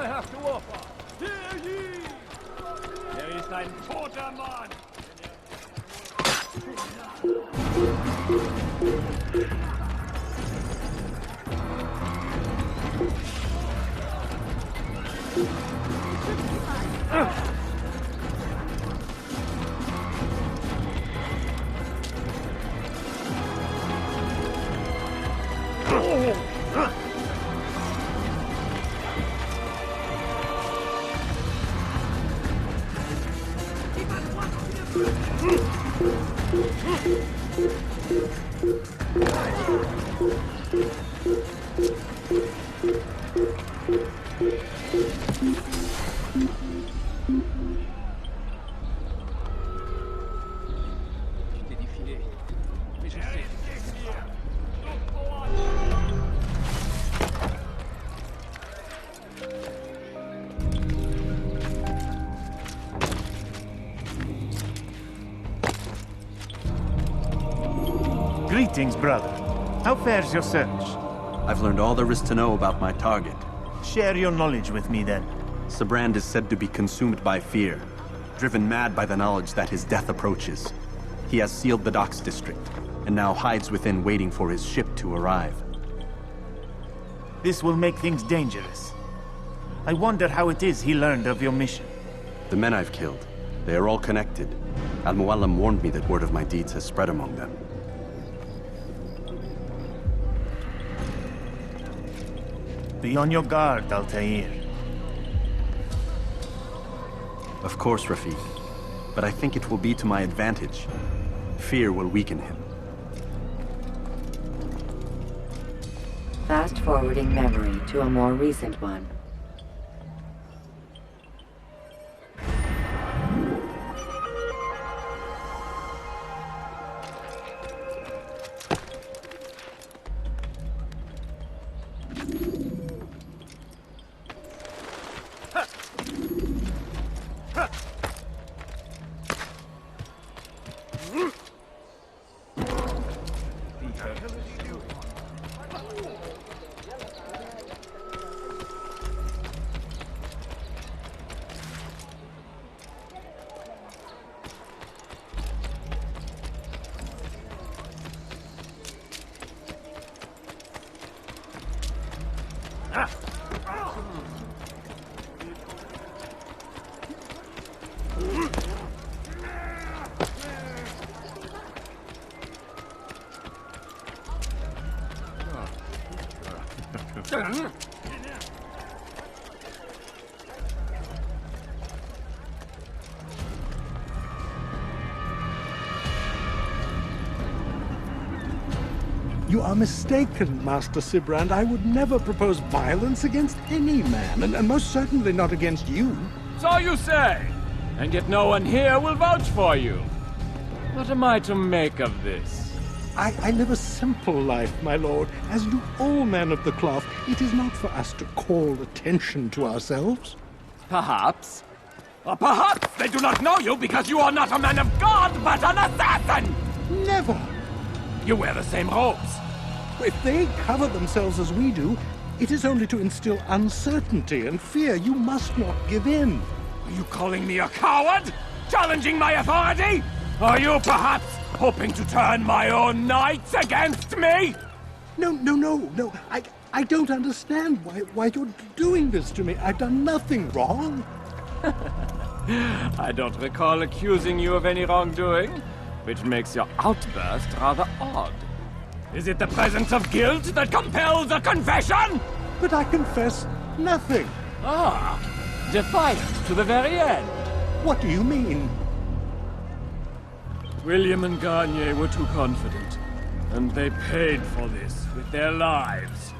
I have to offer. Hear ye! There is ein toter Mann! Greetings, brother. How fares your search? I've learned all there is to know about my target. Share your knowledge with me, then. Sibrand is said to be consumed by fear, driven mad by the knowledge that his death approaches. He has sealed the docks district, and now hides within waiting for his ship to arrive. This will make things dangerous. I wonder how it is he learned of your mission. The men I've killed, they are all connected. Al-Mualim warned me that word of my deeds has spread among them. Be on your guard, Altair. Of course, Rafiq. But I think it will be to my advantage. Fear will weaken him. Fast-forwarding memory to a more recent one. You are mistaken, Master Sibrand. I would never propose violence against any man, and most certainly not against you. So you say, and yet no one here will vouch for you. What am I to make of this? I live a simple life, my lord, as do all men of the cloth. It is not for us to call attention to ourselves. Perhaps. Or perhaps they do not know you because you are not a man of God, but an assassin! Never! You wear the same robes. If they cover themselves as we do, it is only to instill uncertainty and fear. You must not give in. Are you calling me a coward? Challenging my authority? Are you perhaps hoping to turn my own knights against me? No. I don't understand why you're doing this to me. I've done nothing wrong. I don't recall accusing you of any wrongdoing, which makes your outburst rather odd. Is it the presence of guilt that compels a confession? But I confess nothing. Ah, defiant to the very end. What do you mean? William and Garnier were too confident, and they paid for this with their lives.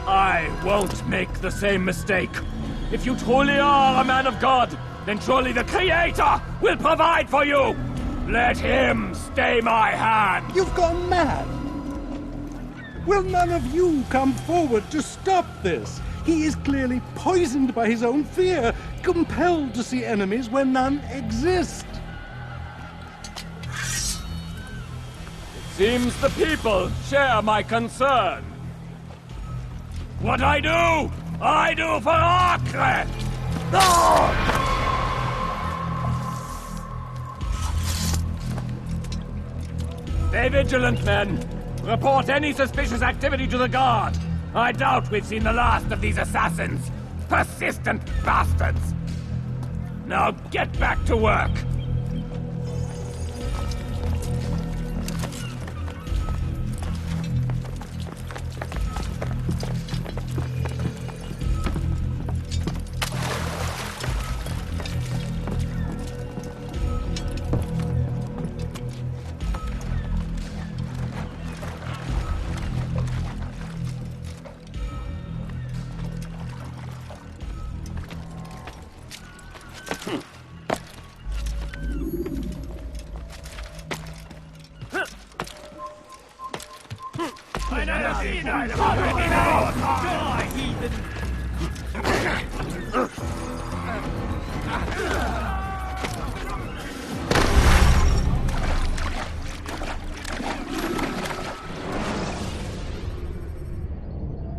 I won't make the same mistake. If you truly are a man of God, then surely the Creator will provide for you! Let him stay my hand! You've gone mad! Will none of you come forward to stop this? He is clearly poisoned by his own fear, compelled to see enemies where none exist. Seems the people share my concern. What I do, I do for Acre! Stay vigilant, men. Report any suspicious activity to the guard. I doubt we've seen the last of these assassins. Persistent bastards! Now get back to work!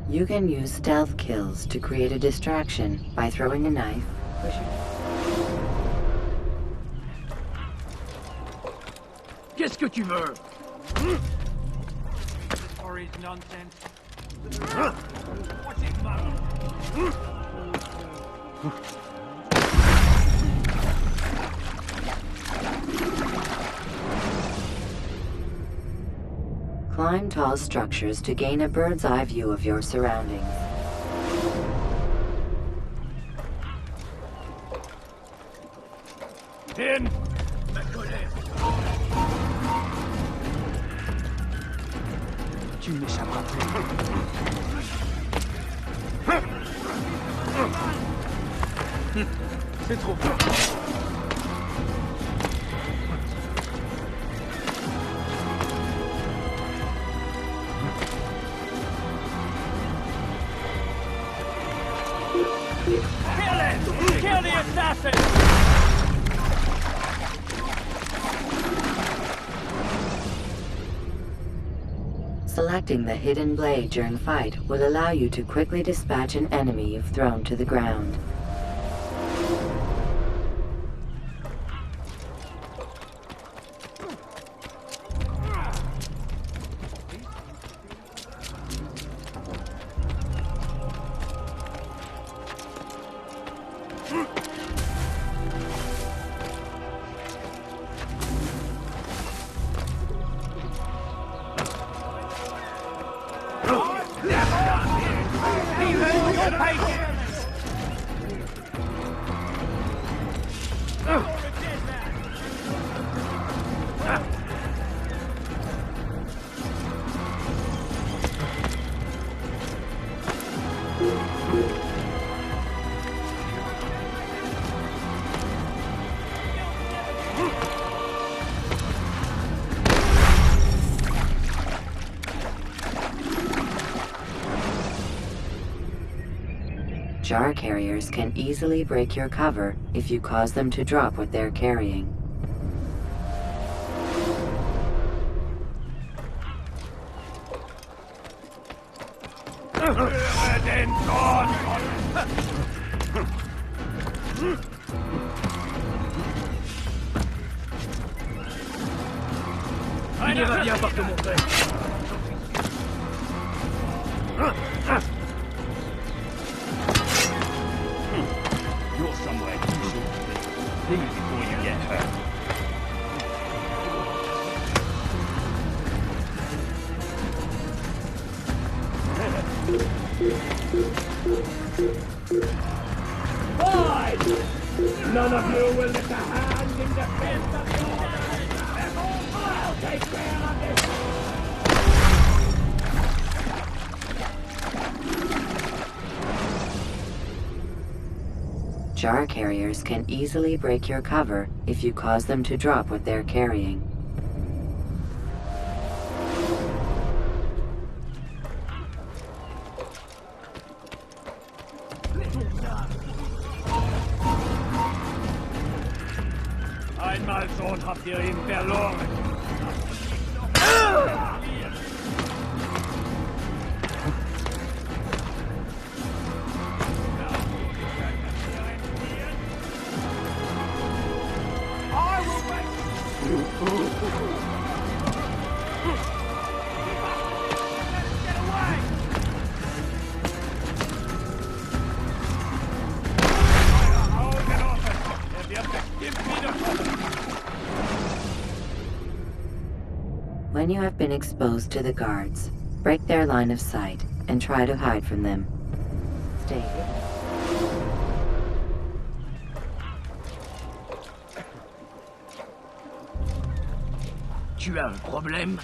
You can use stealth kills to create a distraction by throwing a knife, pushing... Qu'est-ce que tu veux? Horrid nonsense. Climb tall structures to gain a bird's eye view of your surroundings. In! Tu m'échapperas plus. C'est trop fort. Kill the assassin! Selecting the hidden blade during fight will allow you to quickly dispatch an enemy you've thrown to the ground. Jar carriers can easily break your cover if you cause them to drop what they're carrying. Il ira bien par te montrer. You're somewhere too short to be. Leave before you get hurt. Fine! None of you will lift a hand in defense of your life. I'll take care of this! Jar carriers can easily break your cover if you cause them to drop what they're carrying. Einmal schon habt ihr ihn verloren. When you have been exposed to the guards, break their line of sight and try to hide from them. Stay here. Tu as un problème?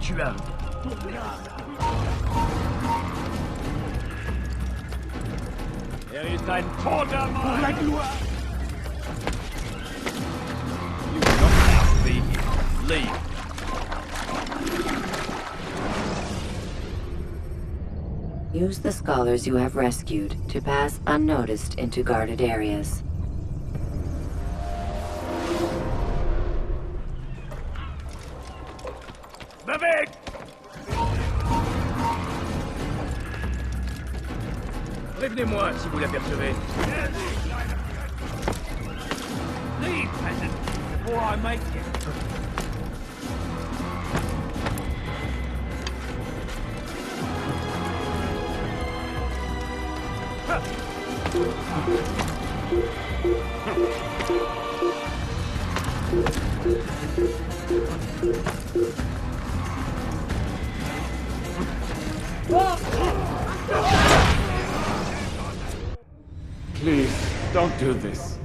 Tu as un... ist ein toter Mann! La gloire! You will not have to be here. Leave. Use the scholars you have rescued to pass unnoticed into guarded areas. Beweg! Prévenez-moi si vous l'apercevez. Leave, peasant, before I make you. Please, don't do this.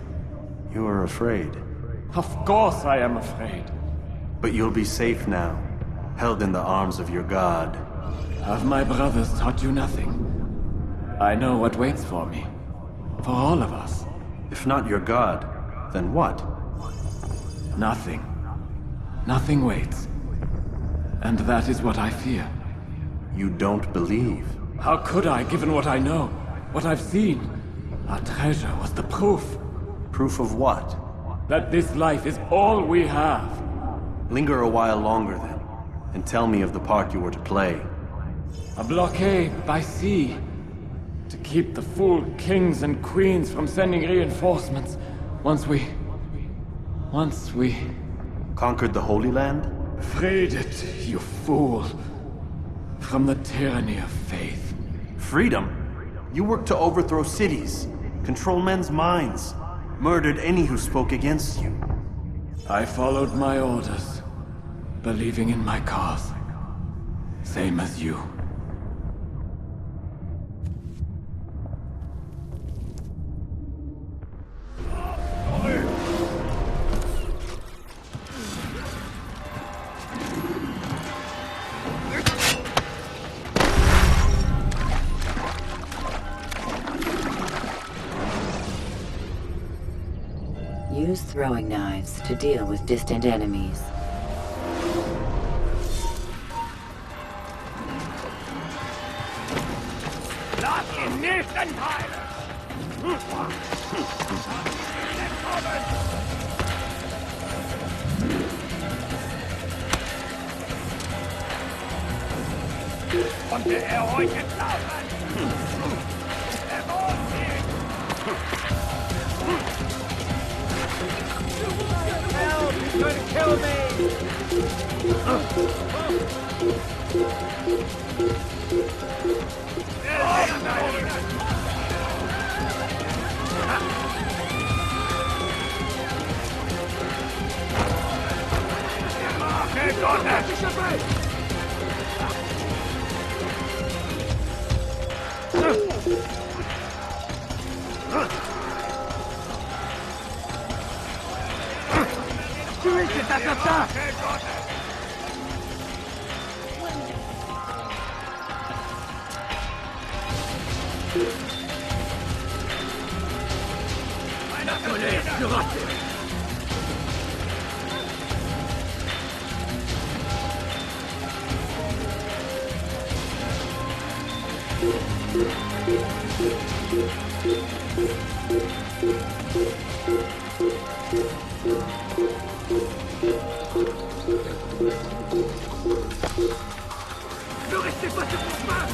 You are afraid. Of course I am afraid. But you'll be safe now, held in the arms of your god. Have my brothers taught you nothing? I know what waits for me. For all of us. If not your god, then what? Nothing. Nothing waits. And that is what I fear. You don't believe. How could I, given what I know? What I've seen? Our treasure was the proof. Proof of what? That this life is all we have. Linger a while longer then, and tell me of the part you were to play. A blockade by sea. To keep the fool kings and queens from sending reinforcements. Once we... Conquered the Holy Land? freed it, you fool. From the tyranny of faith. Freedom? You worked to overthrow cities, control men's minds, murdered any who spoke against you. I followed my orders, believing in my cause. Same as you. Use throwing knives to deal with distant enemies. Lass ihn nicht entheilen! Konnte euch entlaufen? Help! He's trying to kill me! Tuez cet assassin! La colère sera terrible! Ne restez pas sur vos mains!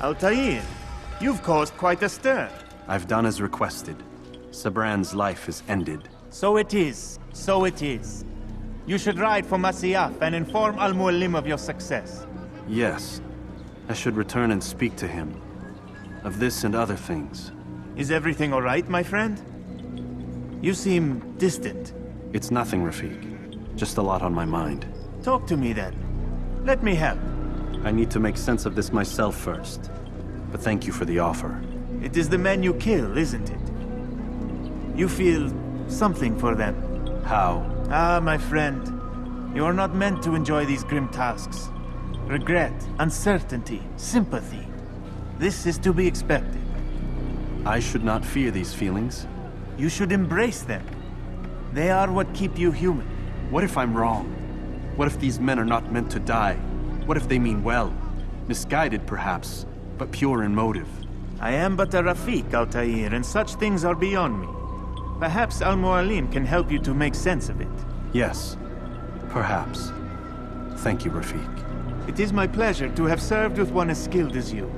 Altair, you've caused quite a stir. I've done as requested. Sabran's life is ended. So it is. So it is. You should ride for Masyaf and inform Al-Mualim of your success. Yes. I should return and speak to him. Of this and other things. Is everything all right, my friend? You seem distant. It's nothing, Rafik. Just a lot on my mind. Talk to me then. Let me help. I need to make sense of this myself first. But thank you for the offer. It is the men you kill, isn't it? You feel something for them. How? Ah, my friend. You are not meant to enjoy these grim tasks. Regret, uncertainty, sympathy. This is to be expected. I should not fear these feelings. You should embrace them. They are what keep you human. What if I'm wrong? What if these men are not meant to die? What if they mean well? Misguided, perhaps, but pure in motive. I am but a Rafik, Altair, and such things are beyond me. Perhaps Al-Mualim can help you to make sense of it. Yes, perhaps. Thank you, Rafik. It is my pleasure to have served with one as skilled as you.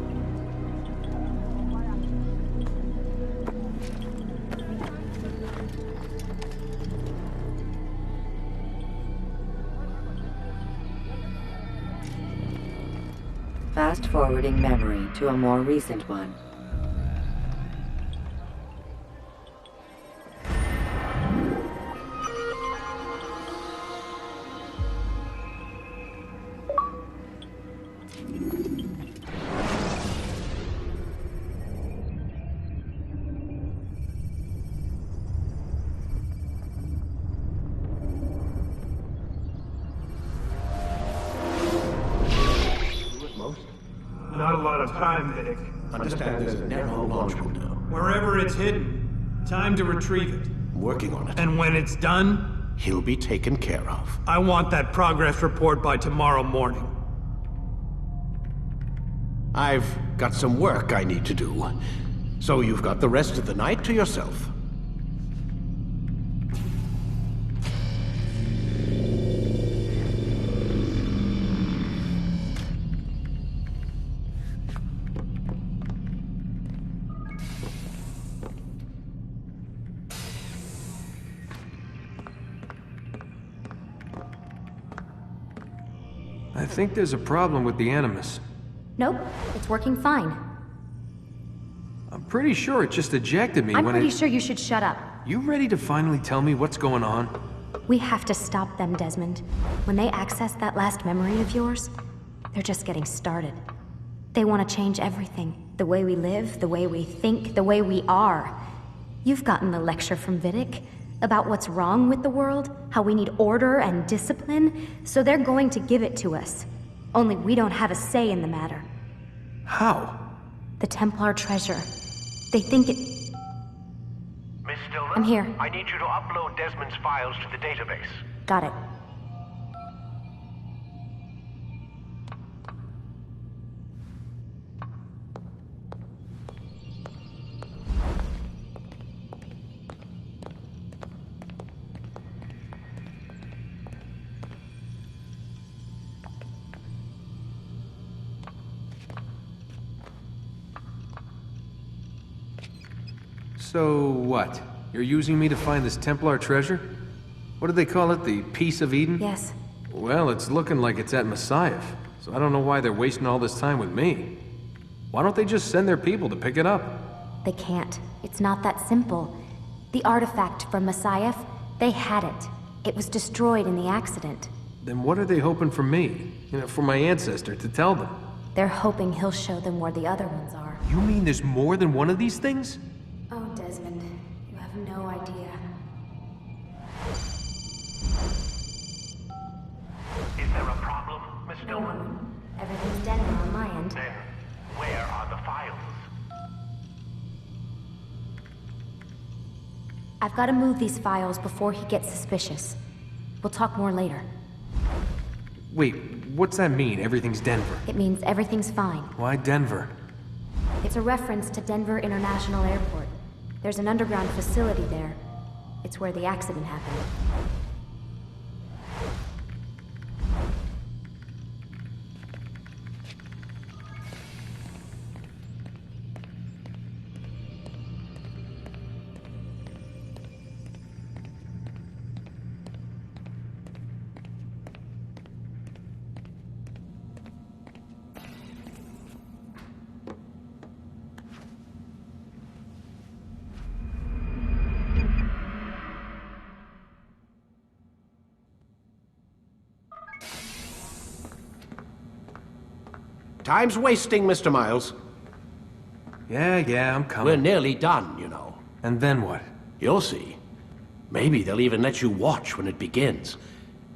Fast-forwarding memory to a more recent one. Not a lot of time, Vidic. Understand there's a narrow launch window. Wherever it's hidden, time to retrieve it. I'm working on it. And when it's done, He'll be taken care of. I want that progress report by tomorrow morning. I've got some work I need to do. So you've got the rest of the night to yourself. I think there's a problem with the Animus. Nope, it's working fine. I'm pretty sure it just ejected me I'm when pretty sure you should shut up. You ready to finally tell me what's going on? We have to stop them, Desmond. When they access that last memory of yours, they're just getting started. They want to change everything. The way we live, the way we think, the way we are. You've gotten the lecture from Vidic about what's wrong with the world, how we need order and discipline, so they're going to give it to us. Only we don't have a say in the matter. How? The Templar treasure. They think it... Miss Stillman? I'm here. I need you to upload Desmond's files to the database. Got it. So what? You're using me to find this Templar treasure? What do they call it? The Piece of Eden? Yes. Well, it's looking like it's at Masyaf, so I don't know why they're wasting all this time with me. Why don't they just send their people to pick it up? They can't. It's not that simple. The artifact from Messiah, they had it. It was destroyed in the accident. Then what are they hoping for me? You know, for my ancestor, to tell them? They're hoping he'll show them where the other ones are. You mean there's more than one of these things? Oh, Desmond, you have no idea. Is there a problem, Miss No, Dillon? everything's Denver on my end. Then, where are the files? I've got to move these files before he gets suspicious. We'll talk more later. Wait, what's that mean, everything's Denver? It means everything's fine. Why Denver? It's a reference to Denver International Airport. There's an underground facility there. It's where the accident happened. Time's wasting, Mr. Miles. Yeah, I'm coming. We're nearly done, you know. And then what? You'll see. Maybe they'll even let you watch when it begins.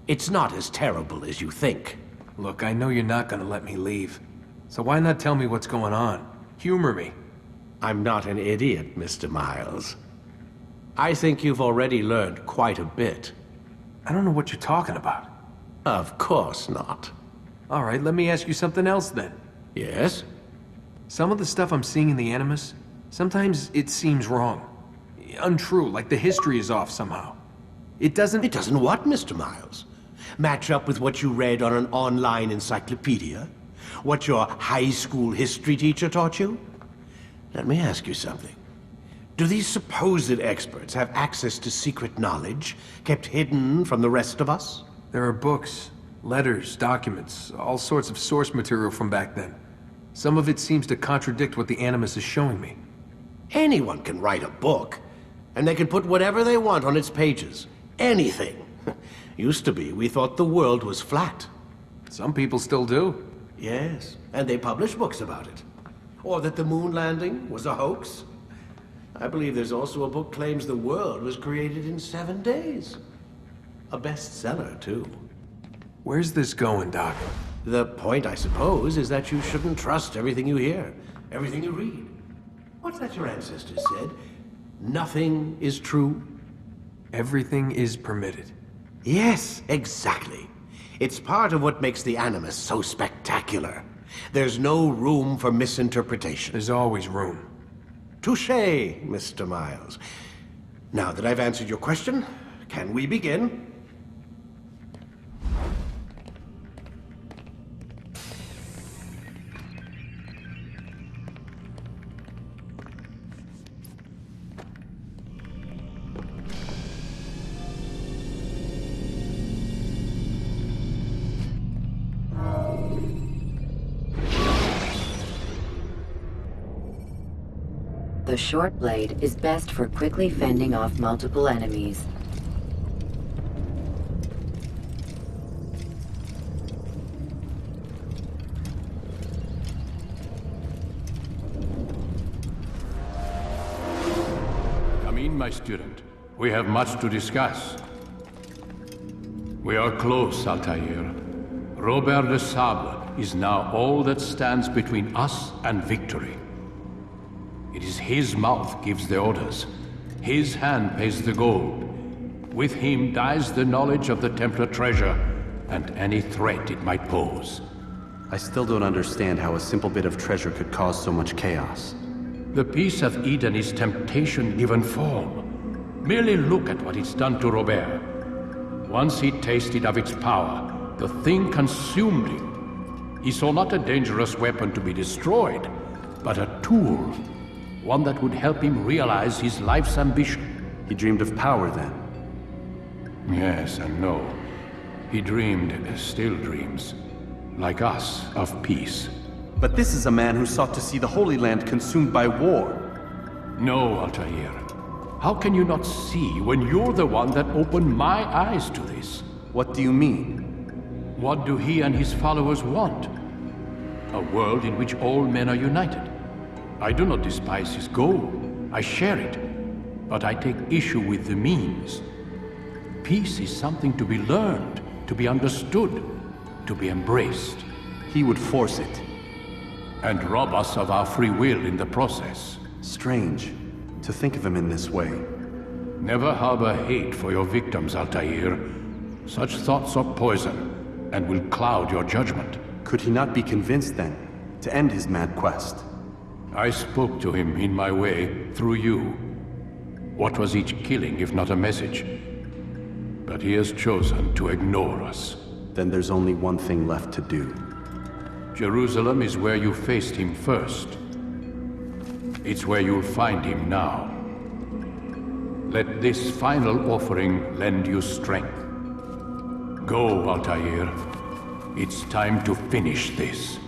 It's not as terrible as you think. Look, I know you're not gonna let me leave. So why not tell me what's going on? Humor me. I'm not an idiot, Mr. Miles. I think you've already learned quite a bit. I don't know what you're talking about. Of course not. All right, let me ask you something else then. Yes? Some of the stuff I'm seeing in the Animus, sometimes it seems wrong. Untrue, like the history is off somehow. It doesn't... It doesn't what, Mr. Miles? Match up with what you read on an online encyclopedia? What your high school history teacher taught you? Let me ask you something. Do these supposed experts have access to secret knowledge kept hidden from the rest of us? There are books, letters, documents, all sorts of source material from back then. Some of it seems to contradict what the Animus is showing me. Anyone can write a book, and they can put whatever they want on its pages. Anything. Used to be, we thought the world was flat. Some people still do. Yes, and they publish books about it. Or that the moon landing was a hoax. I believe there's also a book claims the world was created in 7 days. A bestseller, too. Where's this going, Doc? The point, I suppose, is that you shouldn't trust everything you hear, everything you read. What's that your ancestors said? Nothing is true? Everything is permitted. Yes, exactly. It's part of what makes the Animus so spectacular. There's no room for misinterpretation. There's always room. Touché, Mr. Miles. Now that I've answered your question, can we begin? The short blade is best for quickly fending off multiple enemies. Come in, my student. We have much to discuss. We are close, Altair. Robert de Sable is now all that stands between us and victory. It is his mouth gives the orders. His hand pays the gold. With him dies the knowledge of the Templar treasure and any threat it might pose. I still don't understand how a simple bit of treasure could cause so much chaos. The Piece of Eden is temptation given form. Merely look at what it's done to Robert. Once he tasted of its power, the thing consumed him. He saw not a dangerous weapon to be destroyed, but a tool. One that would help him realize his life's ambition. He dreamed of power then? Yes and no. He dreamed, still dreams, like us, of peace. But this is a man who sought to see the Holy Land consumed by war. No, Altair. How can you not see when you're the one that opened my eyes to this? What do you mean? What do he and his followers want? A world in which all men are united. I do not despise his goal. I share it. But I take issue with the means. Peace is something to be learned, to be understood, to be embraced. He would force it. And rob us of our free will in the process. Strange to think of him in this way. Never harbor hate for your victims, Altair. Such thoughts are poison, and will cloud your judgment. Could he not be convinced, then, to end his mad quest? I spoke to him in my way, through you. What was each killing if not a message? But he has chosen to ignore us. Then there's only one thing left to do. Jerusalem is where you faced him first. It's where you'll find him now. Let this final offering lend you strength. Go, Altair. It's time to finish this.